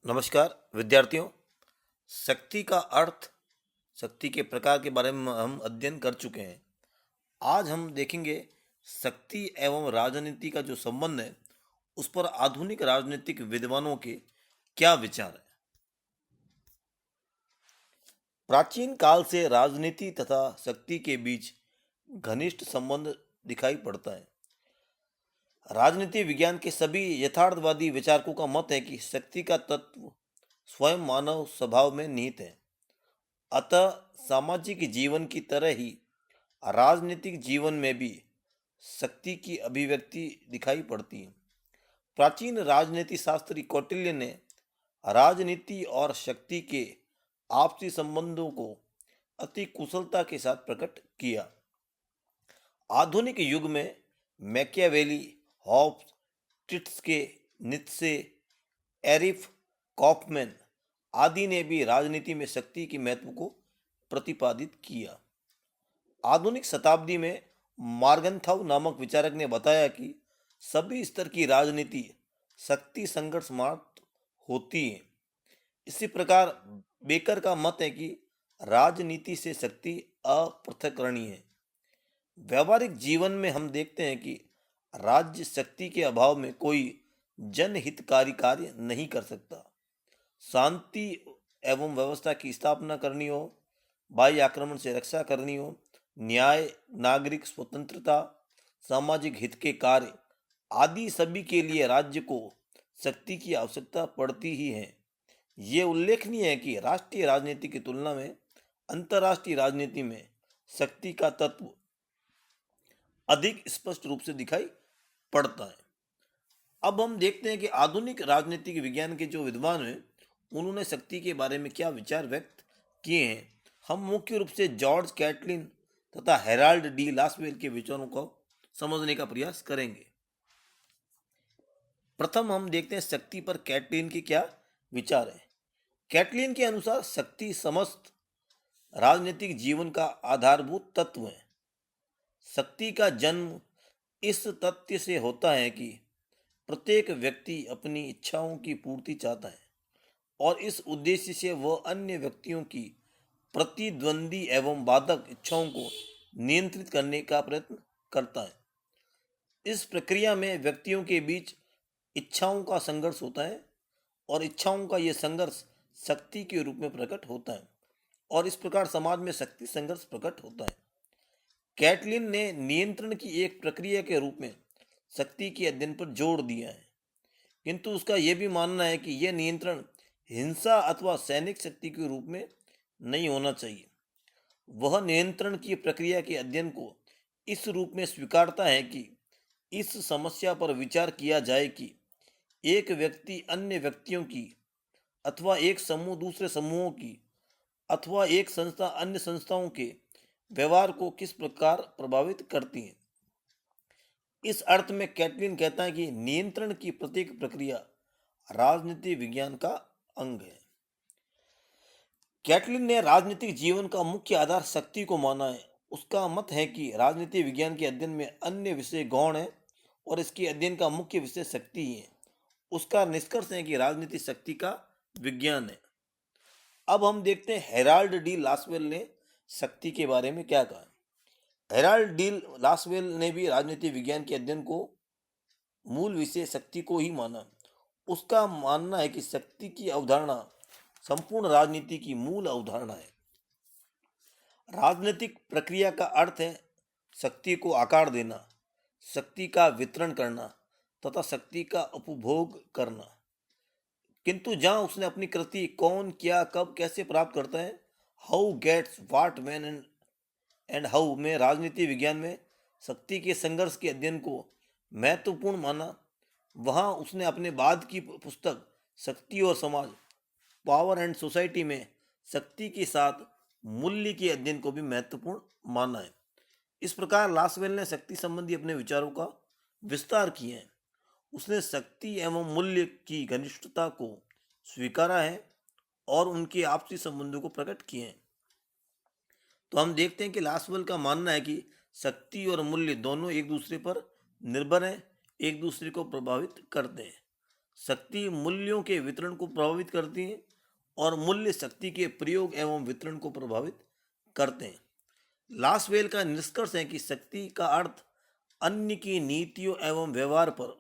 नमस्कार विद्यार्थियों। शक्ति का अर्थ, शक्ति के प्रकार के बारे में हम अध्ययन कर चुके हैं। आज हम देखेंगे शक्ति एवं राजनीति का जो संबंध है उस पर आधुनिक राजनीतिक विद्वानों के क्या विचार है। प्राचीन काल से राजनीति तथा शक्ति के बीच घनिष्ठ संबंध दिखाई पड़ता है। राजनीति विज्ञान के सभी यथार्थवादी विचारकों का मत है कि शक्ति का तत्व स्वयं मानव स्वभाव में निहित है। अतः सामाजिक जीवन की तरह ही राजनीतिक जीवन में भी शक्ति की अभिव्यक्ति दिखाई पड़ती है। प्राचीन राजनीति शास्त्री कौटिल्य ने राजनीति और शक्ति के आपसी संबंधों को अति कुशलता के साथ प्रकट किया। आधुनिक युग में मैकियावेली, हॉब्स, टिट्सके, नीत्शे, एरिफ कॉफमैन आदि ने भी राजनीति में शक्ति के महत्व को प्रतिपादित किया। आधुनिक शताब्दी में मार्गनथाउ नामक विचारक ने बताया कि सभी स्तर की राजनीति शक्ति संघर्ष मात्र होती है। इसी प्रकार बेकर का मत है कि राजनीति से शक्ति अपृथकरणीय है। व्यवहारिक जीवन में हम देखते हैं कि राज्य शक्ति के अभाव में कोई जनहितकारी कार्य नहीं कर सकता। शांति एवं व्यवस्था की स्थापना करनी हो, बाह्य आक्रमण से रक्षा करनी हो, न्याय, नागरिक स्वतंत्रता, सामाजिक हित के कार्य आदि सभी के लिए राज्य को शक्ति की आवश्यकता पड़ती ही है। ये उल्लेखनीय है कि राष्ट्रीय राजनीति की तुलना में अंतर्राष्ट्रीय राजनीति में शक्ति का तत्व अधिक स्पष्ट रूप से दिखाई पड़ता है। अब हम देखते हैं कि आधुनिक राजनीतिक विज्ञान के जो विद्वान हैं उन्होंने शक्ति के बारे में क्या विचार व्यक्त किए हैं। हम मुख्य रूप से जॉर्ज कैटलिन तथा हेराल्ड डी लासवेल के विचारों को समझने का प्रयास करेंगे। प्रथम हम देखते हैं शक्ति पर कैटलिन के क्या विचार है। कैटलिन के अनुसार शक्ति समस्त राजनीतिक जीवन का आधारभूत तत्व है। शक्ति का जन्म इस तथ्य से होता है कि प्रत्येक व्यक्ति अपनी इच्छाओं की पूर्ति चाहता है और इस उद्देश्य से वह अन्य व्यक्तियों की प्रतिद्वंदी एवं बाधक इच्छाओं को नियंत्रित करने का प्रयत्न करता है। इस प्रक्रिया में व्यक्तियों के बीच इच्छाओं का संघर्ष होता है और इच्छाओं का यह संघर्ष शक्ति के रूप में प्रकट होता है और इस प्रकार समाज में शक्ति संघर्ष प्रकट होता है। कैटलिन ने नियंत्रण की एक प्रक्रिया के रूप में शक्ति के अध्ययन पर जोर दिया है, किंतु उसका यह भी मानना है कि यह नियंत्रण हिंसा अथवा सैनिक शक्ति के रूप में नहीं होना चाहिए। वह नियंत्रण की प्रक्रिया के अध्ययन को इस रूप में स्वीकारता है कि इस समस्या पर विचार किया जाए कि एक व्यक्ति अन्य व्यक्तियों की अथवा एक समूह दूसरे समूहों की अथवा एक संस्था अन्य संस्थाओं के व्यवहार को किस प्रकार प्रभावित करती है। इस अर्थ में कैटलिन कहता है कि नियंत्रण की प्रत्येक प्रक्रिया राजनीति विज्ञान का अंग है। कैटलिन ने राजनीतिक जीवन का मुख्य आधार शक्ति को माना है। उसका मत है कि राजनीति विज्ञान के अध्ययन में अन्य विषय गौण है और इसके अध्ययन का मुख्य विषय शक्ति ही है। उसका निष्कर्ष है कि राजनीति शक्ति का विज्ञान है। अब हम देखते हैं हेराल्ड डी लासवेल ने शक्ति के बारे में क्या कहा। हेराल्ड डी लासवेल ने भी राजनीति विज्ञान के अध्ययन को मूल विषय शक्ति को ही माना। उसका मानना है कि शक्ति की अवधारणा संपूर्ण राजनीति की मूल अवधारणा है। राजनीतिक प्रक्रिया का अर्थ है शक्ति को आकार देना, शक्ति का वितरण करना तथा शक्ति का उपभोग करना। किंतु जहां उसने अपनी कृति कौन, क्या, कब, कैसे प्राप्त करता है, how gets what, when and how में राजनीति विज्ञान में शक्ति के संघर्ष के अध्ययन को महत्वपूर्ण माना, वहां उसने अपने बाद की पुस्तक शक्ति और समाज, पावर एंड सोसाइटी में शक्ति के साथ मूल्य के अध्ययन को भी महत्वपूर्ण माना है। इस प्रकार लासवेल ने शक्ति संबंधी अपने विचारों का विस्तार किया है। उसने शक्ति एवं मूल्य की घनिष्ठता को स्वीकारा है और उनके आपसी संबंधों को प्रकट किए हैं। तो हम देखते हैं कि लासवेल का मानना है कि शक्ति और मूल्य दोनों एक दूसरे पर निर्भर हैं, एक दूसरे को प्रभावित करते हैं। शक्ति मूल्यों के वितरण को प्रभावित करती है और मूल्य शक्ति के प्रयोग एवं वितरण को प्रभावित करते हैं। लासवेल का निष्कर्ष है कि शक्ति का अर्थ अन्य की नीतियों एवं व्यवहार पर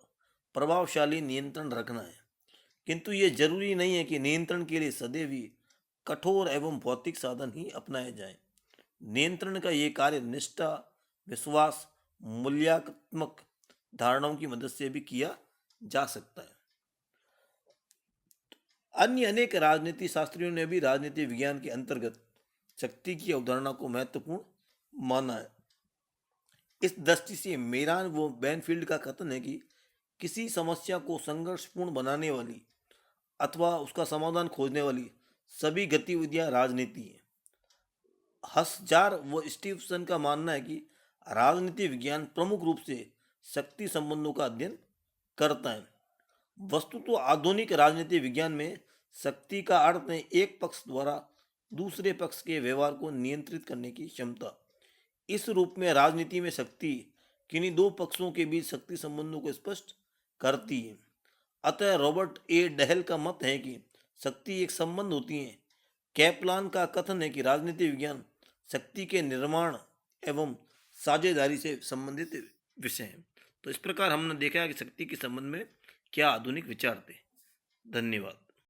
प्रभावशाली नियंत्रण रखना है, किंतु ये जरूरी नहीं है कि नियंत्रण के लिए सदैव ही कठोर एवं भौतिक साधन ही अपनाए जाएं। नियंत्रण का ये कार्य निष्ठा, विश्वास, मूल्यात्मक धारणाओं की मदद से भी किया जा सकता है। अन्य अनेक राजनीति शास्त्रियों ने भी राजनीति विज्ञान के अंतर्गत शक्ति की अवधारणा को महत्वपूर्ण माना है। इस दृष्टि से मेरान व बैनफील्ड का कथन है कि किसी समस्या को संघर्षपूर्ण बनाने वाली अथवा उसका समाधान खोजने वाली सभी गतिविधियां राजनीति है। हसजार व स्टीवसन का मानना है कि राजनीति विज्ञान प्रमुख रूप से शक्ति संबंधों का अध्ययन करता है। वस्तु तो आधुनिक राजनीति विज्ञान में शक्ति का अर्थ है एक पक्ष द्वारा दूसरे पक्ष के व्यवहार को नियंत्रित करने की क्षमता। इस रूप में राजनीति में शक्ति किन्हीं दो पक्षों के बीच शक्ति संबंधों को स्पष्ट करती है। अतः रॉबर्ट ए डहल का मत है कि शक्ति एक संबंध होती है। कैपलान का कथन है कि राजनीति विज्ञान शक्ति के निर्माण एवं साझेदारी से संबंधित विषय है। तो इस प्रकार हमने देखा कि शक्ति के संबंध में क्या आधुनिक विचार थे। धन्यवाद।